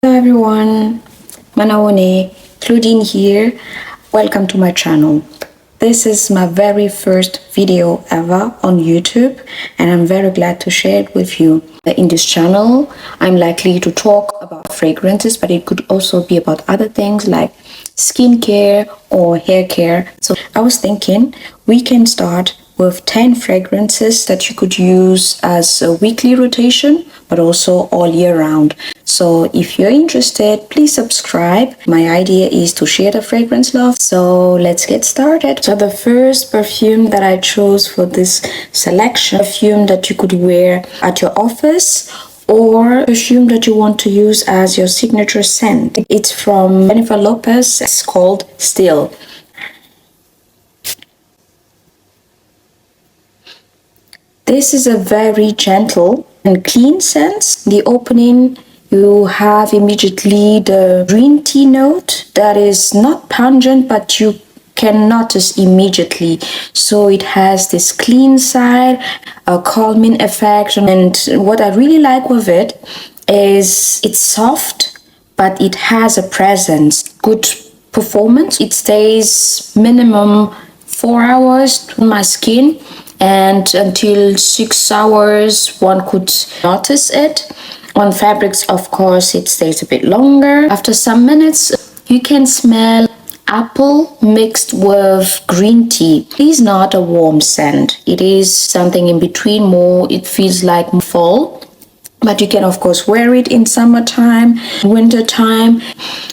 Hello everyone, Naomi, Claudine here. Welcome to my channel. This is my very first video ever on YouTube and I'm very glad to share it with you. In this channel, I'm likely to talk about fragrances, but it could also be about other things like skincare or hair care. So I was thinking we can start with 10 fragrances that you could use as a weekly rotation, but also all year round. So if you're interested, please subscribe. My idea is to share the fragrance love. So let's get started. So the first perfume that I chose for this selection, perfume that you could wear at your office or perfume that you want to use as your signature scent. It's from Jennifer Lopez. It's called Still. This is a very gentle and clean scent. The opening, you have immediately the green tea note that is not pungent, but you can notice immediately. So it has this clean side, a calming effect. And what I really like with it is it's soft, but it has a presence, good performance. It stays minimum 4 hours on my skin, and until 6 hours one could notice it. On fabrics, of course, it stays a bit longer. After some minutes, you can smell apple mixed with green tea. It is not a warm scent. It is something in between, more, it feels like fall. But you can, of course, wear it in summertime, wintertime.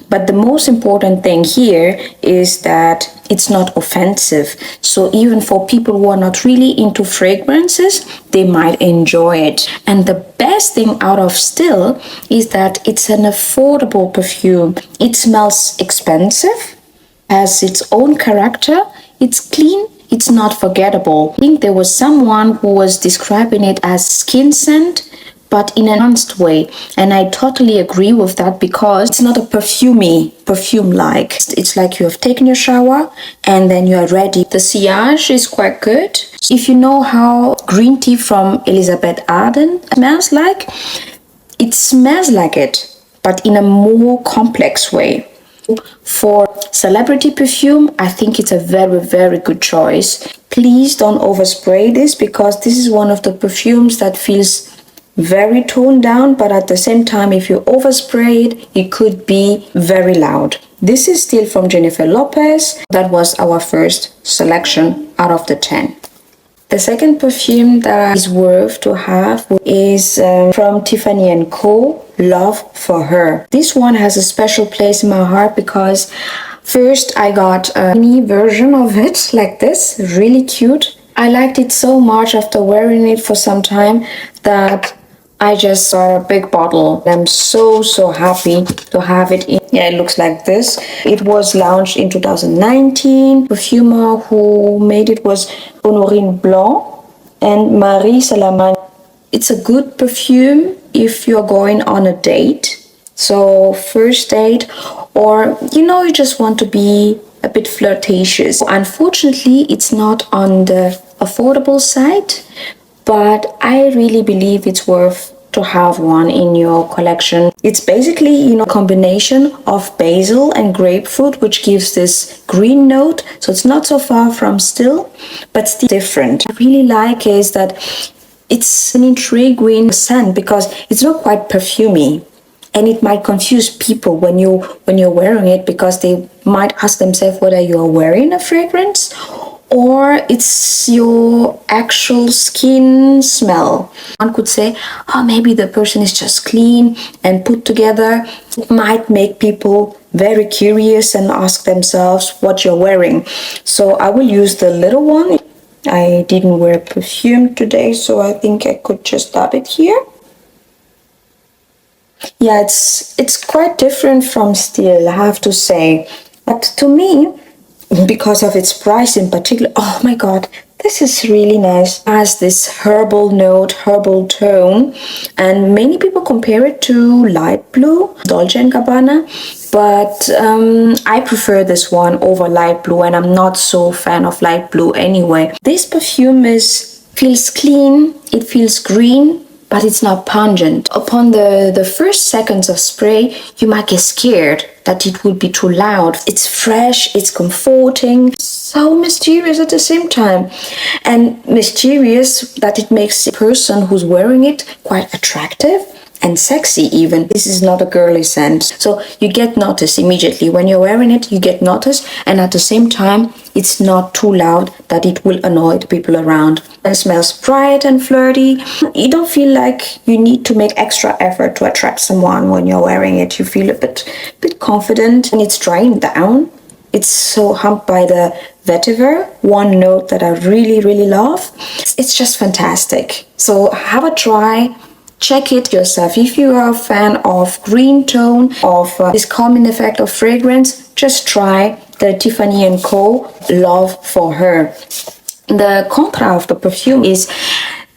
But the most important thing here is that it's not offensive. So even for people who are not really into fragrances, they might enjoy it. And the best thing out of Still is that it's an affordable perfume. It smells expensive, has its own character, it's clean, it's not forgettable. I think there was someone who was describing it as skin scent, but in an enhanced way. And I totally agree with that because it's not a perfume-like. It's like you have taken your shower and then you are ready. The sillage is quite good. If you know how green tea from Elizabeth Arden smells like, it smells like it, but in a more complex way. For celebrity perfume, I think it's a very, very good choice. Please don't overspray this because this is one of the perfumes that feels very toned down, but at the same time, if you overspray it, it could be very loud. This is still from Jennifer Lopez. That was our first selection out of the 10. The second perfume that is worth to have is from Tiffany & Co. Love for Her. This one has a special place in my heart because first I got a mini version of it like this, really cute. I liked it so much after wearing it for some time that I just saw a big bottle. I'm so happy to have it in. Yeah, it looks like this. It was launched in 2019. Perfumer who made it was Honorine Blanc and Marie Salaman. It's a good perfume if you're going on a date. So first date, or you just want to be a bit flirtatious. Unfortunately, it's not on the affordable side, but I really believe it's worth to have one in your collection. It's basically, a combination of basil and grapefruit, which gives this green note. So it's not so far from Still, but still different. What I really like is that it's an intriguing scent because it's not quite perfumey. And it might confuse people when you're wearing it because they might ask themselves whether you are wearing a fragrance or it's your actual skin smell. One could say, oh, maybe the person is just clean and put together. It might make people very curious and ask themselves what you're wearing. So I will use the little one. I didn't wear perfume today, so I think I could just dab it here. Yeah, it's quite different from Still, I have to say. But to me, because of its price in particular, oh my god, this is really nice. It has this herbal note, herbal tone, and many people compare it to light blue, Dolce & Gabbana, but I prefer this one over light blue, and I'm not so fan of light blue anyway. This perfume feels clean, it feels green, but it's not pungent. Upon the first seconds of spray, you might get scared that it would be too loud. It's fresh, it's comforting, so mysterious at the same time. And mysterious that it makes the person who's wearing it quite attractive and sexy even. This is not a girly scent. So you get noticed immediately. When you're wearing it, you get noticed, and at the same time, it's not too loud that it will annoy the people around. It smells bright and flirty. You don't feel like you need to make extra effort to attract someone when you're wearing it. You feel a bit confident, and it's drying down. It's so humped by the vetiver, one note that I really love. It's just fantastic. So have a try. Check it yourself. If you are a fan of green tone, of this calming effect of fragrance, just try the Tiffany & Co. Love for Her. The contra of the perfume is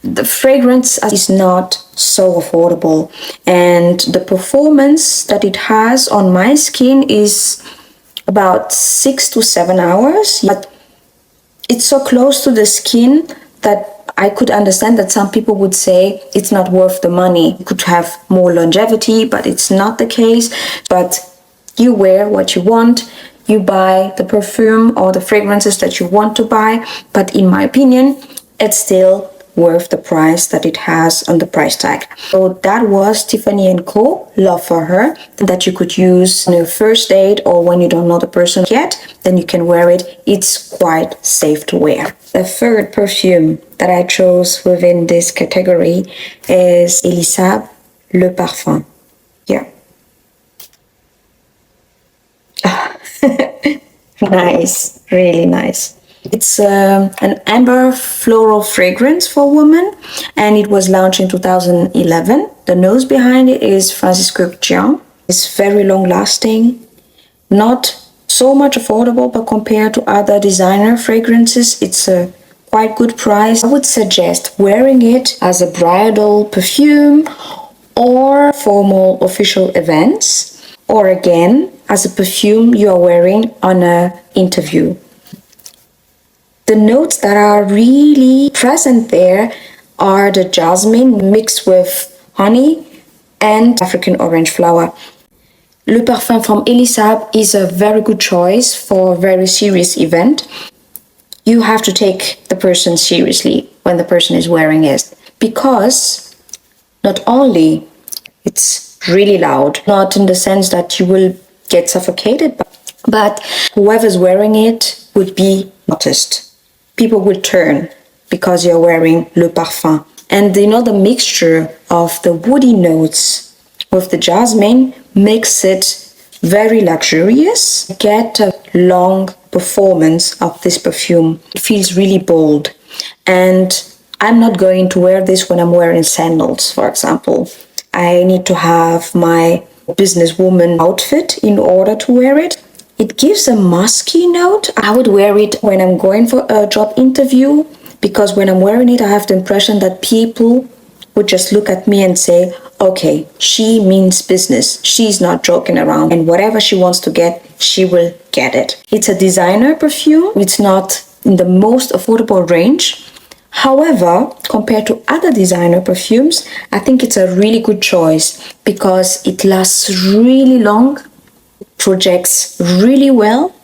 the fragrance is not so affordable, and the performance that it has on my skin is about 6 to 7 hours, but it's so close to the skin that I could understand that some people would say it's not worth the money. You could have more longevity, but it's not the case. But you wear what you want. You buy the perfume or the fragrances that you want to buy. But in my opinion, it's still worth the price that it has on the price tag. So that was Tiffany & Co. Love for Her, that you could use on your first date, or when you don't know the person yet, then you can wear it. It's quite safe to wear. The third perfume that I chose within this category is Saab Le Parfum. Yeah. Nice, really nice. It's an amber floral fragrance for women, and it was launched in 2011. The nose behind it is Francisco Gian. It's very long lasting, not so much affordable, but compared to other designer fragrances, it's a quite good price. I would suggest wearing it as a bridal perfume or formal official events, or again as a perfume you are wearing on an interview. The notes that are really present there are the jasmine mixed with honey and African orange flower. Le Parfum from Saab is a very good choice for a very serious event. You have to take the person seriously when the person is wearing it, because not only it's really loud, not in the sense that you will get suffocated, but whoever's wearing it would be noticed. People will turn because you're wearing Le Parfum. And the mixture of the woody notes with the jasmine makes it very luxurious. Get a long performance of this perfume. It feels really bold. And I'm not going to wear this when I'm wearing sandals, for example. I need to have my businesswoman outfit in order to wear it. It gives a musky note. I would wear it when I'm going for a job interview, because when I'm wearing it, I have the impression that people would just look at me and say, okay, she means business. She's not joking around. And whatever she wants to get, she will get it. It's a designer perfume. It's not in the most affordable range. However, compared to other designer perfumes, I think it's a really good choice because it lasts really long, projects really well,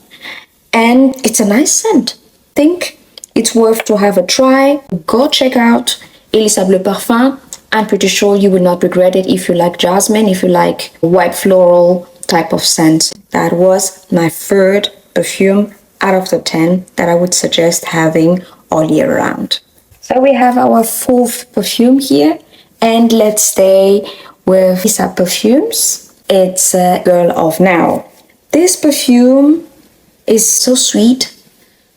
and it's a nice scent. I think it's worth to have a try. Go check out Saab Le Parfum. I'm pretty sure you will not regret it if you like jasmine, if you like white floral type of scent. That was my third perfume out of the 10 that I would suggest having all year round. So we have our fourth perfume here, and let's stay with Saab Perfumes. It's Girl of Now. This perfume is so sweet,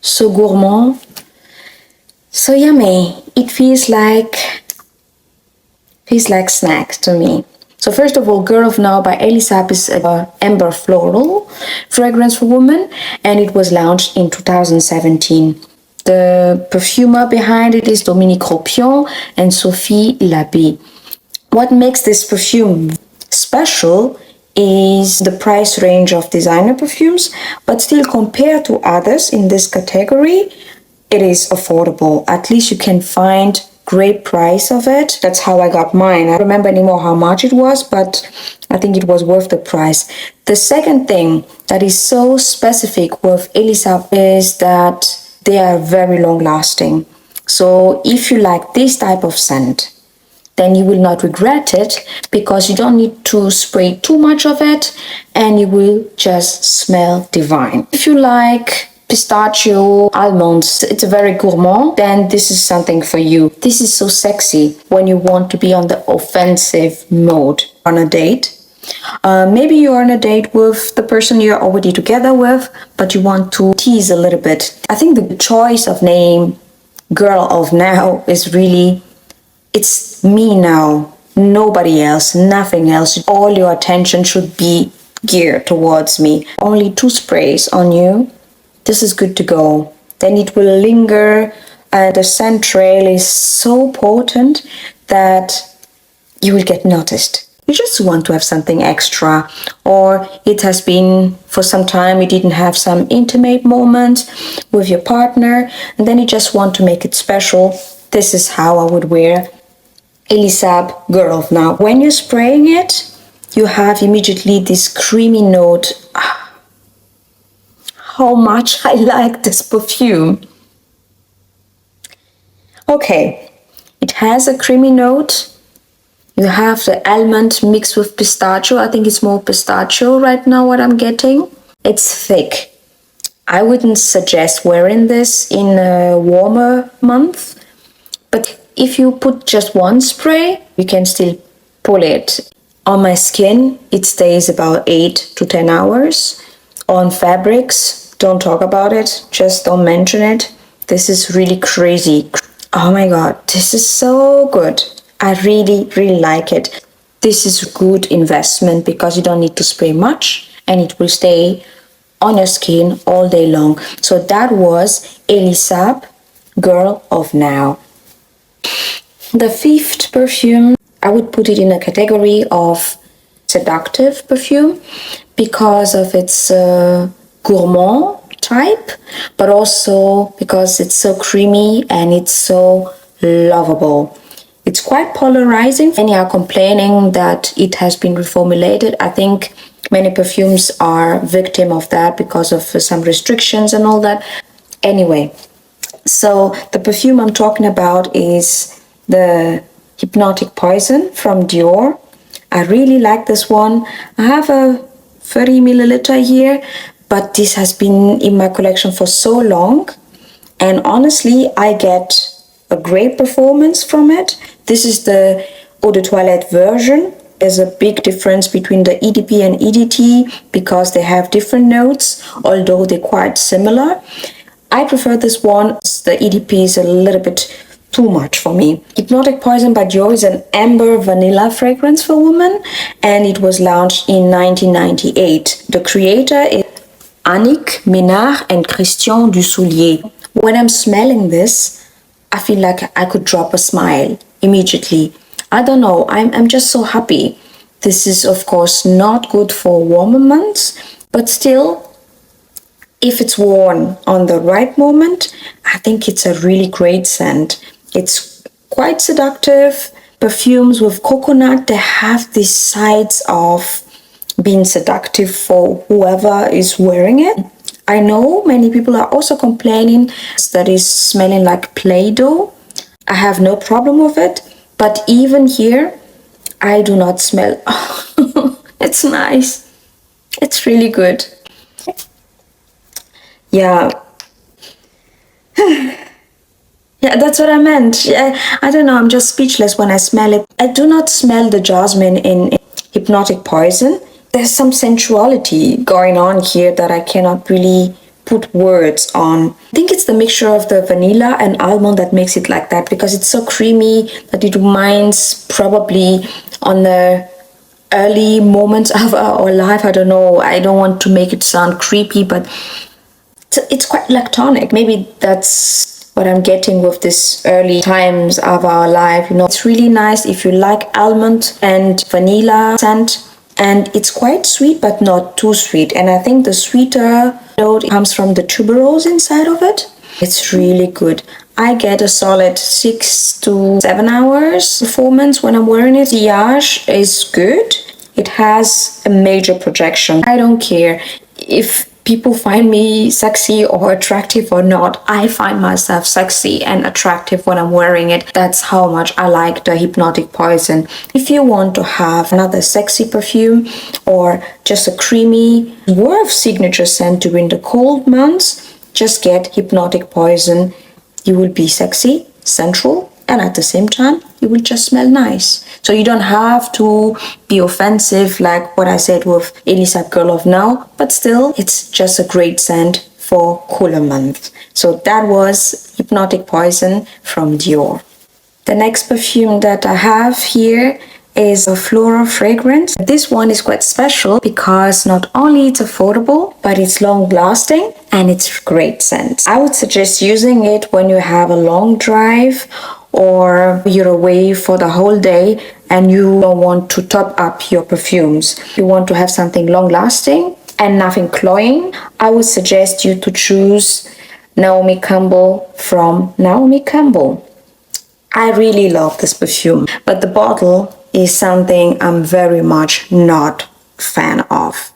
so gourmand, so yummy. It feels like snack to me. So first of all, Girl of Now by Saab is an amber floral fragrance for women, and it was launched in 2017. The perfumer behind it is Dominique Ropion and Sophie Labie. What makes this perfume special is the price range of designer perfumes, but still compared to others in this category, it is affordable. At least you can find great price of it. That's how I got mine. I don't remember anymore how much it was, but I think it was worth the price. The second thing that is so specific with Elisa is that they are very long lasting. So if you like this type of scent, then you will not regret it, because you don't need to spray too much of it and you will just smell divine. If you like pistachio, almonds, it's a very gourmand, then this is something for you. This is so sexy when you want to be on the offensive mode on a date. Maybe you're on a date with the person you're already together with, but you want to tease a little bit. I think the choice of name Girl of Now is really, it's me now, nobody else, nothing else. All your attention should be geared towards me. Only 2 sprays on you. This is good to go. Then it will linger, and the scent trail is so potent that you will get noticed. You just want to have something extra, or it has been for some time you didn't have some intimate moment with your partner, and then you just want to make it special. This is how I would wear Elisa Girl of Now. When you're spraying it, you have immediately this creamy note. How much I like this perfume. Okay, it has a creamy note. You have the almond mixed with pistachio. I think it's more pistachio right now what I'm getting. It's thick. I wouldn't suggest wearing this in a warmer month, but if you put just 1 spray, you can still pull it. On my skin, it stays about 8 to 10 hours. On fabrics, don't talk about it, just don't mention it. This is really crazy. Oh my god, this is so good. I really, really like it. This is good investment because you don't need to spray much and it will stay on your skin all day long. So that was Elisa Girl of Now. The 5th perfume, I would put it in a category of Seductive perfume because of its gourmand type, but also because it's so creamy and it's so lovable. It's quite polarizing. Many are complaining that it has been reformulated. I think many perfumes are victim of that because of some restrictions and all that. Anyway, so the perfume I'm talking about is the Hypnotic Poison from Dior. I really like this one. I have a 30 milliliter here, but this has been in my collection for so long, and honestly I get a great performance from it. This is the Eau de Toilette version. There's a big difference between the EDP and EDT because they have different notes, although they're quite similar. I prefer this one. The EDP is a little bit too much for me. Hypnotic Poison by Dior is an amber vanilla fragrance for women, and it was launched in 1998. The creator is Annick Ménard and Christian Dussoulier. When I'm smelling this, I feel like I could drop a smile immediately. I don't know, I'm just so happy. This is of course not good for warmer months, but still, if it's worn on the right moment, I think it's a really great scent. It's quite seductive. Perfumes with coconut, they have these sides of being seductive for whoever is wearing it. I know many people are also complaining that it's smelling like Play-Doh. I have no problem with it, but even here, I do not smell. It's nice. It's really good. Yeah. Yeah, that's what I meant. I don't know, I'm just speechless when I smell it. I do not smell the jasmine in Hypnotic Poison. There's some sensuality going on here that I cannot really put words on. I think it's the mixture of the vanilla and almond that makes it like that, because it's so creamy that it reminds probably on the early moments of our life. I don't know, I don't want to make it sound creepy, but it's quite lactonic. Maybe that's what I'm getting with this early times of our life. You know, it's really nice if you like almond and vanilla scent, and it's quite sweet but not too sweet. And I think the sweeter note comes from the tuberose inside of it. It's really good. I get a solid 6 to 7 hours performance when I'm wearing it. The sillage is good. It has a major projection. I don't care if people find me sexy or attractive or not. I find myself sexy and attractive when I'm wearing it. That's how much I like the Hypnotic Poison. If you want to have another sexy perfume or just a creamy, worth signature scent during the cold months, just get Hypnotic Poison. You will be sexy, sensual, and at the same time, you will just smell nice. So you don't have to be offensive like what I said with Elisa Girl of Now, but still, it's just a great scent for cooler months. So that was Hypnotic Poison from Dior. The next perfume that I have here is a floral fragrance. This one is quite special because not only it's affordable, but it's long lasting and it's great scent. I would suggest using it when you have a long drive or you're away for the whole day and you don't want to top up your perfumes. You want to have something long lasting and nothing cloying. I would suggest you to choose Naomi Campbell from Naomi Campbell. I really love this perfume, but the bottle is something I'm very much not fan of.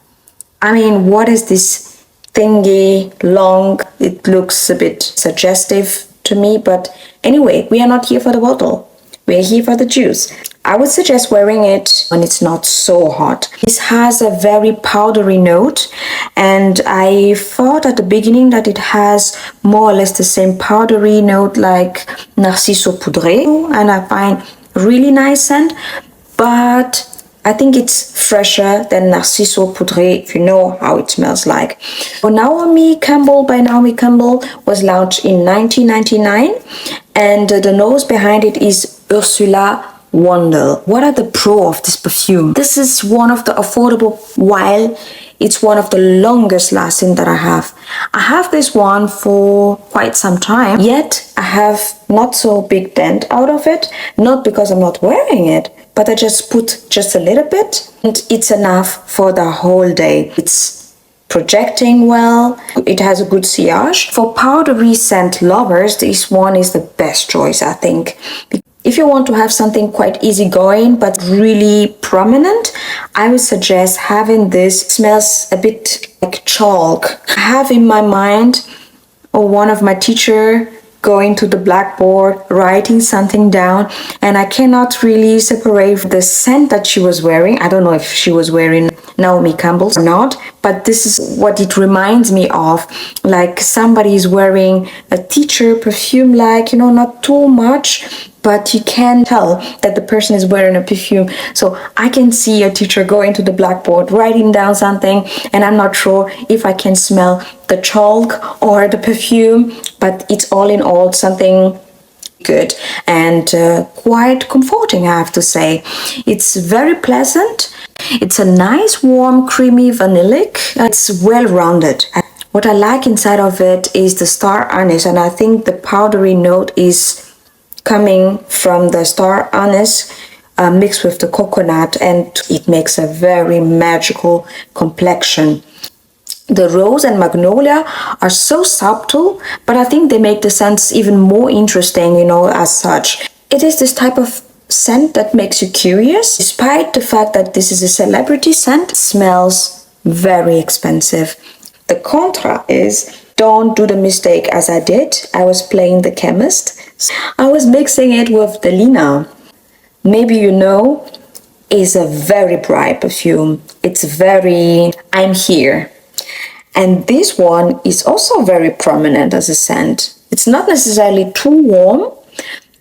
I mean, what is this thingy, long? It looks a bit suggestive to me, but anyway, we are not here for the bottle. We are here for the juice. I would suggest wearing it when it's not so hot. This has a very powdery note, and I thought at the beginning that it has more or less the same powdery note like Narciso Poudré, and I find really nice scent, but I think it's fresher than Narciso Poudré, if you know how it smells like. Naomi Campbell by Naomi Campbell was launched in 1999, and the nose behind it is Ursula Wandel. What are the pro of this perfume? This is one of the affordable, while it's one of the longest lasting that I have. I have this one for quite some time, yet I have not so big dent out of it, not because I'm not wearing it, but I just put just a little bit and it's enough for the whole day. It's projecting well, it has a good sillage. For powdery scent lovers, this one is the best choice, I think. If you want to have something quite easygoing but really prominent, I would suggest having this. It smells a bit like chalk. I have in my mind one of my teacher going to the blackboard, writing something down, and I cannot really separate the scent that she was wearing. I don't know if she was wearing Naomi Campbell or not, but this is what it reminds me of. Like somebody is wearing a teacher perfume, like, not too much, but you can tell that the person is wearing a perfume. So I can see a teacher going to the blackboard, writing down something, and I'm not sure if I can smell the chalk or the perfume, but it's all in all something good and quite comforting, I have to say. It's very pleasant. It's a nice, warm, creamy vanillic. It's well-rounded. What I like inside of it is the star anise, and I think the powdery note is coming from the star anise mixed with the coconut, and it makes a very magical complexion. The rose and magnolia are so subtle, but I think they make the scents even more interesting, as such. It is this type of scent that makes you curious. Despite the fact that this is a celebrity scent, it smells very expensive. The contra is, don't do the mistake as I did. I was playing the chemist. I was mixing it with the Lina. Maybe is a very bright perfume. It's very, I'm here. And this one is also very prominent as a scent. It's not necessarily too warm,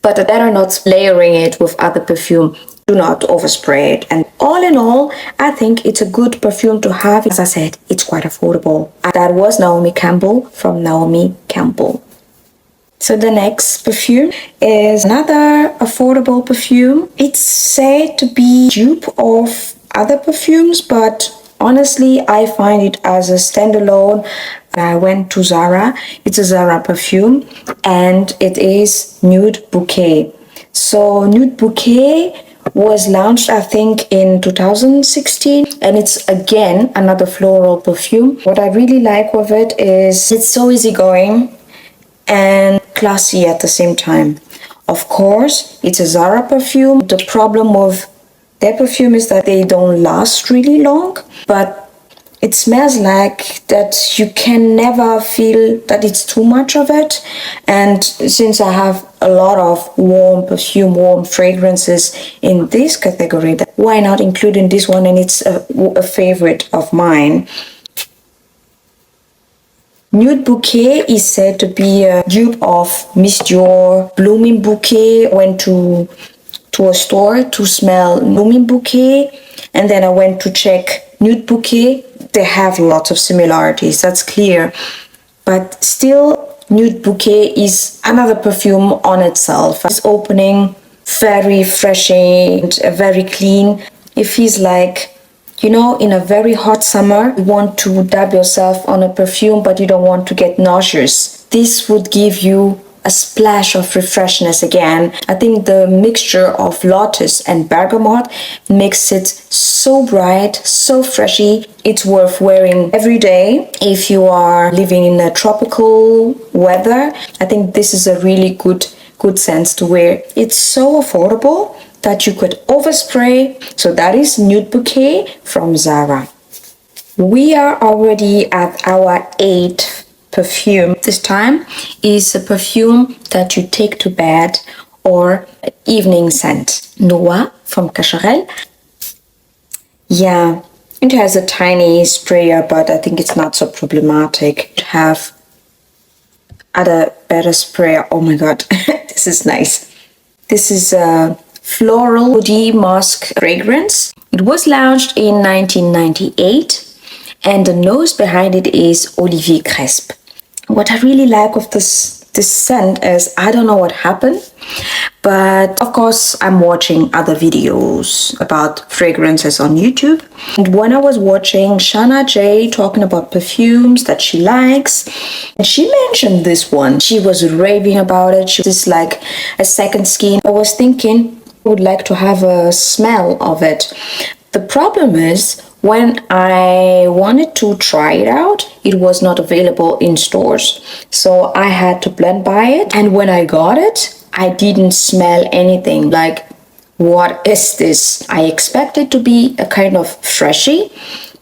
but better not layering it with other perfume. Do not overspray it. And all in all, I think it's a good perfume to have. As I said, it's quite affordable. That was Naomi Campbell from Naomi Campbell. So the next perfume is another affordable perfume. It's said to be dupe of other perfumes, but honestly, I find it as a standalone. I went to Zara. It's a Zara perfume, and it is Nude Bouquet. So Nude Bouquet was launched, I think, in 2016, and it's again another floral perfume. What I really like with it is it's so easygoing, and classy at the same time. Of course, it's a Zara perfume. The problem with their perfume is that they don't last really long, but it smells like that you can never feel that it's too much of it. And since I have a lot of warm perfume, warm fragrances in this category, why not including this one? And it's a favorite of mine. Nude Bouquet is said to be a dupe of Miss Dior Blooming Bouquet. I went to a store to smell Blooming Bouquet, and then I went to check Nude Bouquet. They have lots of similarities, that's clear. But still, Nude Bouquet is another perfume on itself. It's opening, very refreshing, very clean. It feels like, you know, in a very hot summer, you want to dab yourself on a perfume, but you don't want to get nauseous. This would give you a splash of refreshness again. I think the mixture of lotus and bergamot makes it so bright, so freshy. It's worth wearing every day. If you are living in a tropical weather, I think this is a really good scent to wear. It's so affordable that you could overspray. So that is Nude Bouquet from Zara. We are already at our 8th perfume. This time is a perfume that you take to bed or evening scent. Noah from Cacharel. Yeah, it has a tiny sprayer, but I think it's not so problematic to have other better sprayer. Oh my god, this is nice. This is a floral woody musk fragrance. It was launched in 1998 and the nose behind it is Olivier Cresp. What I really like of this scent is, I don't know what happened, but of course I'm watching other videos about fragrances on YouTube. And when I was watching Shana J talking about perfumes that she likes, and she mentioned this one. She was raving about it. She was like a second skin. I was thinking I would like to have a smell of it. The problem is, when I wanted to try it out, it was not available in stores. So I had to blend buy it. And when I got it, I didn't smell anything. Like, what is this? I expected to be a kind of freshy,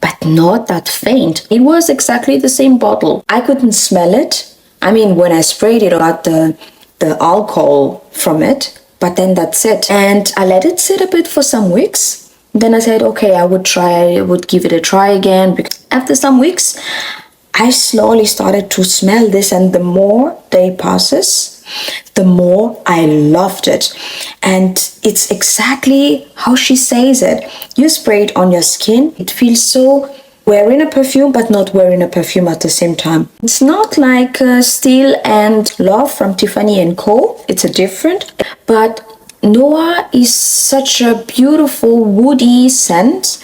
but not that faint. It was exactly the same bottle. I couldn't smell it. I mean, when I sprayed it, I got the alcohol from it, but then that's it. And I let it sit a bit for some weeks. Then I said, okay, I would give it a try again. Because after some weeks, I slowly started to smell this, and the more day passes, the more I loved it. And it's exactly how she says it. You spray it on your skin, it feels so wearing a perfume, but not wearing a perfume at the same time. It's not like Steel and Love from Tiffany & Co. It's a different, but Noah is such a beautiful woody scent.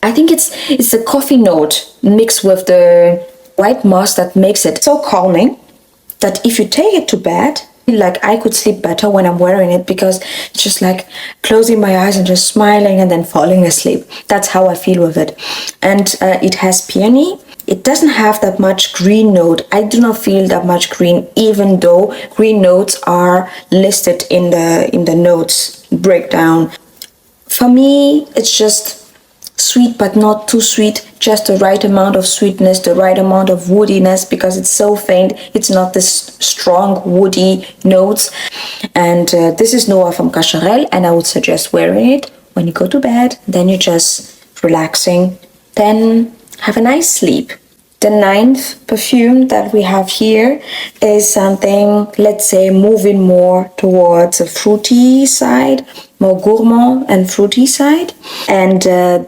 I think it's the coffee note mixed with the white musk that makes it so calming that if you take it to bed, like I could sleep better when I'm wearing it, because it's just like closing my eyes and just smiling and then falling asleep. That's how I feel with it. And it has peony. It doesn't have that much green note. I do not feel that much green, even though green notes are listed in the notes breakdown. For me, it's just sweet, but not too sweet. Just the right amount of sweetness, the right amount of woodiness, because it's so faint. It's not this strong woody notes. And this is Noah from Cacharel, and I would suggest wearing it when you go to bed. Then you're just relaxing. Then have a nice sleep. The 9th perfume that we have here is something, let's say, moving more towards a fruity side, more gourmand and fruity side. And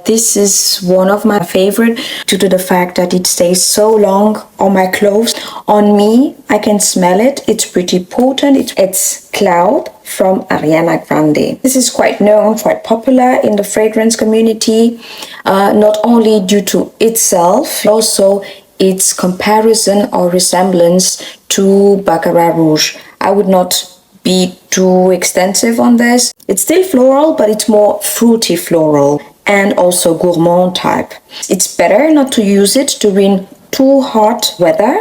this is one of my favorite due to the fact that it stays so long on my clothes. On me, I can smell it. It's pretty potent. It's Cloud from Ariana Grande. This is quite known, quite popular in the fragrance community, not only due to itself, also its comparison or resemblance to Baccarat Rouge. I would not be too extensive on this. It's still floral, but it's more fruity floral and also gourmand type. It's better not to use it during too hot weather.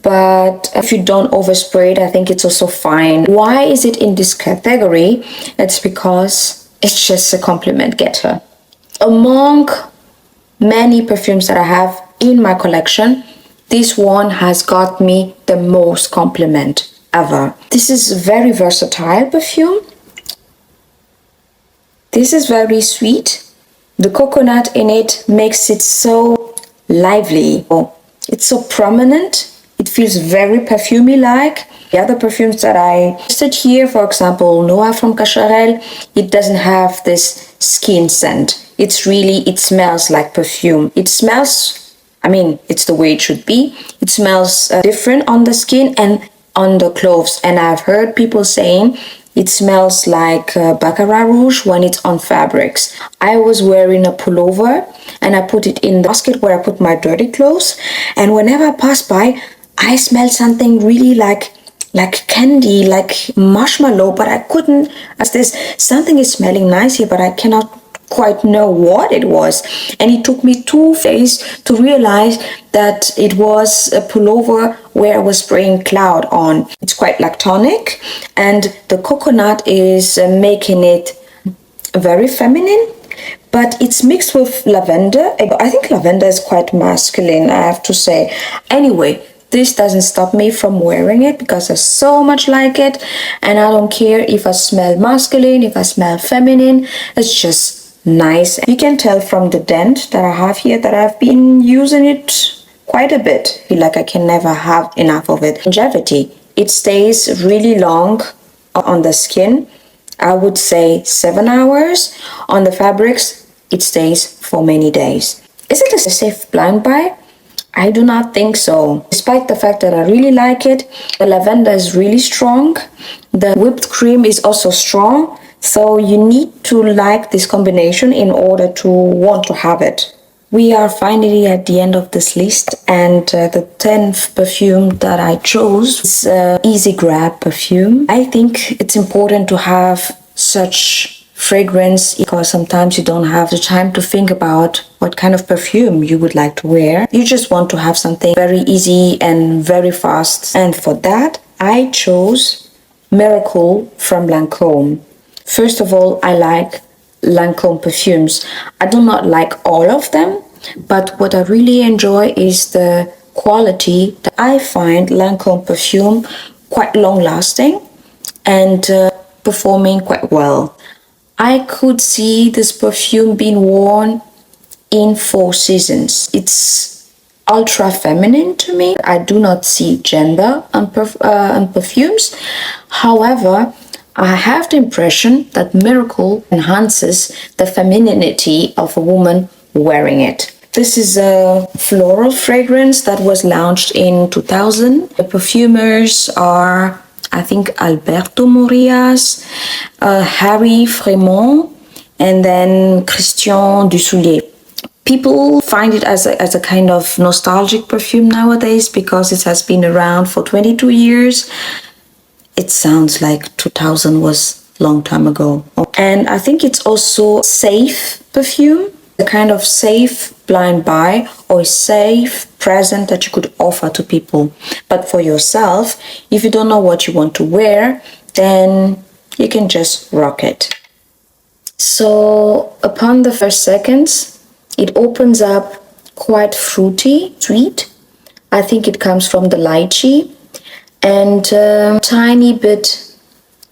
But if you don't overspray it, I think it's also fine. Why is it in this category? It's because it's just a compliment getter. Among many perfumes that I have in my collection, this one has got me the most compliment ever. This is a very versatile perfume. This is very sweet. The coconut in it makes it so lively. It's so prominent. It feels very perfumey-like. The other perfumes that I listed here, for example, Noah from Cacharel, it doesn't have this skin scent. It smells like perfume. It smells, it's the way it should be. It smells different on the skin and on the clothes. And I've heard people saying it smells like Baccarat Rouge when it's on fabrics. I was wearing a pullover and I put it in the basket where I put my dirty clothes. And whenever I pass by, I smelled something really like candy, like marshmallow, but I couldn't, something is smelling nice here, but I cannot quite know what it was. And it took me 2 days to realize that it was a pullover where I was spraying cloud on. It's quite lactonic, and the coconut is making it very feminine, but it's mixed with lavender. I think lavender is quite masculine, I have to say. Anyway, this doesn't stop me from wearing it because I so much like it, and I don't care if I smell masculine, if I smell feminine. It's just nice. You can tell from the dent that I have here that I've been using it quite a bit. I feel like I can never have enough of it. Longevity. It stays really long on the skin. I would say 7 hours. On the fabrics, it stays for many days. Is it a safe blind buy? I do not think so. Despite the fact that I really like it, the lavender is really strong. The whipped cream is also strong. So you need to like this combination in order to want to have it. We are finally at the end of this list, and the 10th perfume that I chose is Easy Grab perfume. I think it's important to have such fragrance because sometimes you don't have the time to think about what kind of perfume you would like to wear. You just want to have something very easy and very fast. And for that, I chose Miracle from Lancôme. First of all, I like Lancôme perfumes. I do not like all of them, but what I really enjoy is the quality. That I find Lancôme perfume quite long lasting and performing quite well. I could see this perfume being worn in 4 seasons. It's ultra feminine to me. I do not see gender on perfumes. However, I have the impression that Miracle enhances the femininity of a woman wearing it. This is a floral fragrance that was launched in 2000. The perfumers are, I think, Alberto Morias, Harry Fremont, and then Christian Dusoulier. People find it as a kind of nostalgic perfume nowadays because it has been around for 22 years. It sounds like 2000 was a long time ago. And I think it's also safe perfume, a kind of safe blind buy or a safe present that you could offer to people. But for yourself, if you don't know what you want to wear, then you can just rock it. So upon the first seconds, it opens up quite fruity, sweet. I think it comes from the lychee. And tiny bit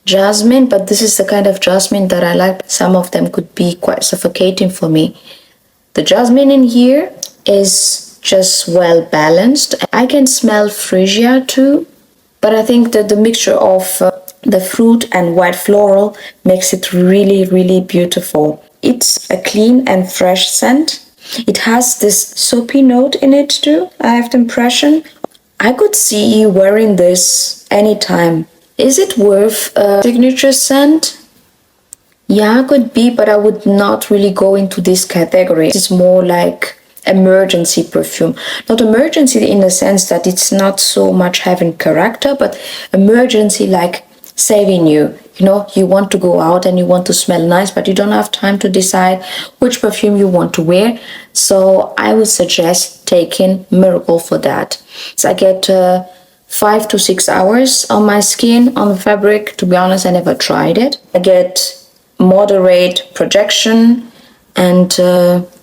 jasmine, but this is the kind of jasmine that I like. Some of them could be quite suffocating for me. The jasmine in here is just well balanced. I can smell freesia too, but I think that the mixture of the fruit and white floral makes it really, really beautiful. It's a clean and fresh scent. It has this soapy note in it too, I have the impression. I could see you wearing this anytime. Is it worth a signature scent? Yeah, could be, but I would not really go into this category. It's more like emergency perfume. Not emergency in the sense that it's not so much having character, but emergency like saving you. you know, you want to go out and you want to smell nice, but you don't have time to decide which perfume you want to wear. So I would suggest taking Miracle for that. So I get 5 to 6 hours on my skin, on the fabric. To be honest, I never tried it. I get moderate projection and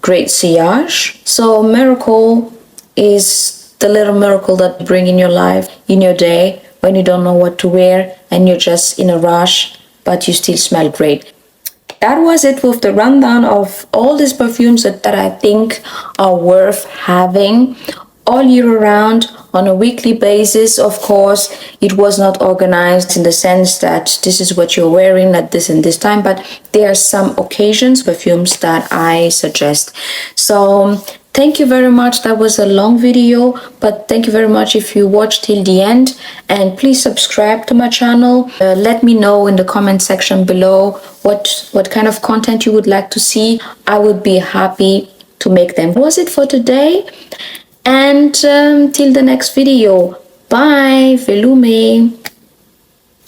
great sillage. So Miracle is the little miracle that you bring in your life, in your day, when you don't know what to wear and you're just in a rush, but you still smell great. That was it with the rundown of all these perfumes that I think are worth having all year around on a weekly basis. Of course, it was not organized in the sense that this is what you're wearing at this and this time, but there are some occasions, perfumes that I suggest. So thank you very much. That was a long video, but thank you very much if you watched till the end, and please subscribe to my channel. Let me know in the comment section below what kind of content you would like to see. I would be happy to make them. That was it for today, and till the next video. Bye, Velume.